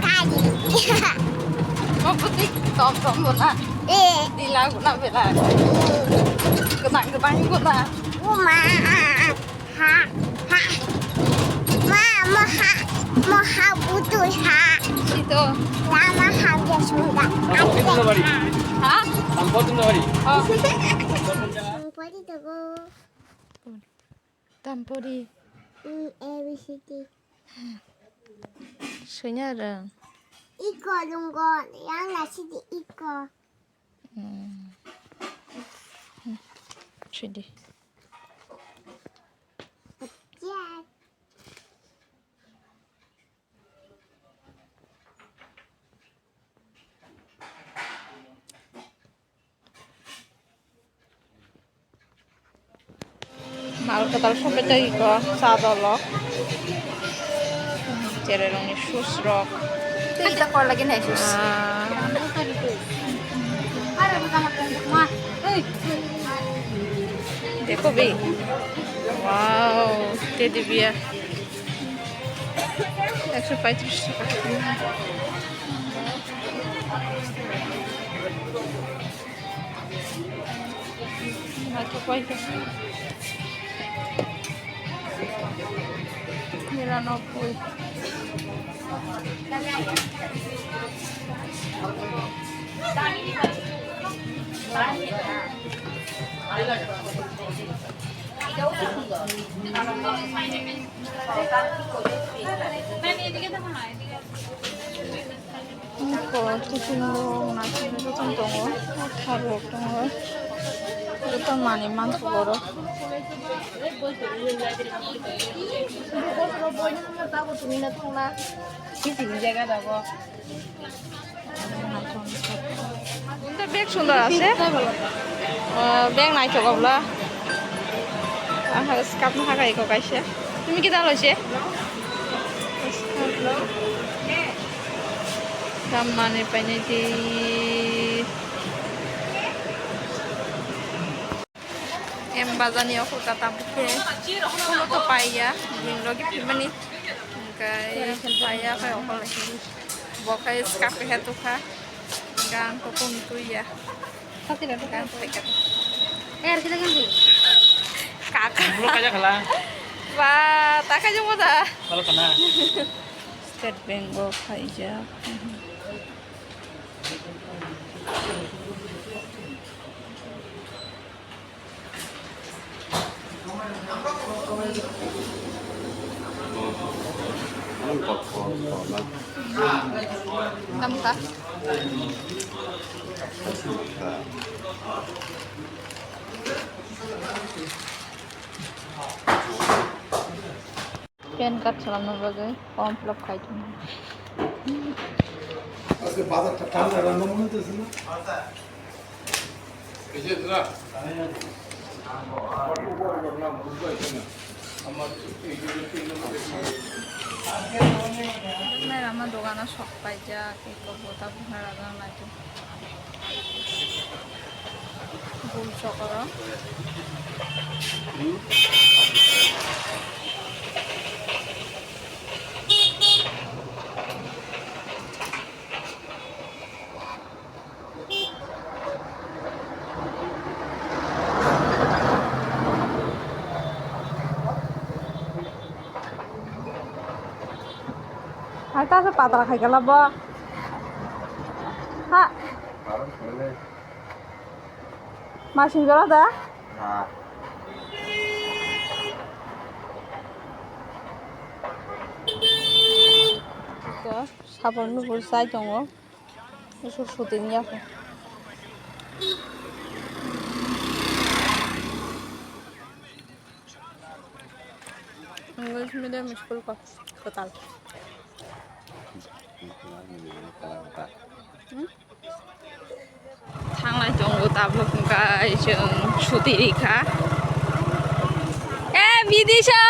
Tadi. Mau putih tom guna. Di lagu na bela. Kenang guna. Uma. Ha. Ha. Ma ha. Maha butuh ha. Situ. Lama harga sudah. Hah? Tampol tu bari. Oh. Pwede dago. Tampori. ABCD. Senyara. Iko lungo. Yang nasi di iko. Sedih. Jack. Mal ketal sampai tadi kok sadolok. Cererong ni sus rock. Kita kau lagi nih sus. देखो भाई wow teddy bear 135 টাকা মাত্র 95 99 tiffin dong, nasi itu tunggu, taruh tunggu, itu mani mantu boro. কিন্তু বেগ সুন্দর আছে বেগ নাই থকবলা scarf নাথাকা একো কাইছে তুমি কিটা লৈছে দাম মানে পাইনে দি em bazani aku kata buke kalau to paya yang lagi pimani kayak paya kayak apa lagi bokai scarf itu kah gang kokong itu ya tapi tidak kan pekat kita kan kakak Belum aja kalah. wah tak aja mau dah Kalau kena. State Bank of Hijab Enam kah? Pen card salam nabagai form fill up খাইতো আজকে বাজারটা ঠান্ডা রান্না মনে হইতেছে না এই যে দাদা আমার দোকানে সব পাই যা কি করবো তা আপনার আগে নাইতো ভুল চকর Hai ta sa patra khai gala ba ha masin jora da তো সাবর্ণপুর চাই দङ এসব শুটিং যাবো इंग्लिश मीडियम स्कूल का अस्पताल थांनाय दङ दाबो गाय जों सुदिरिखा ए बिदिसो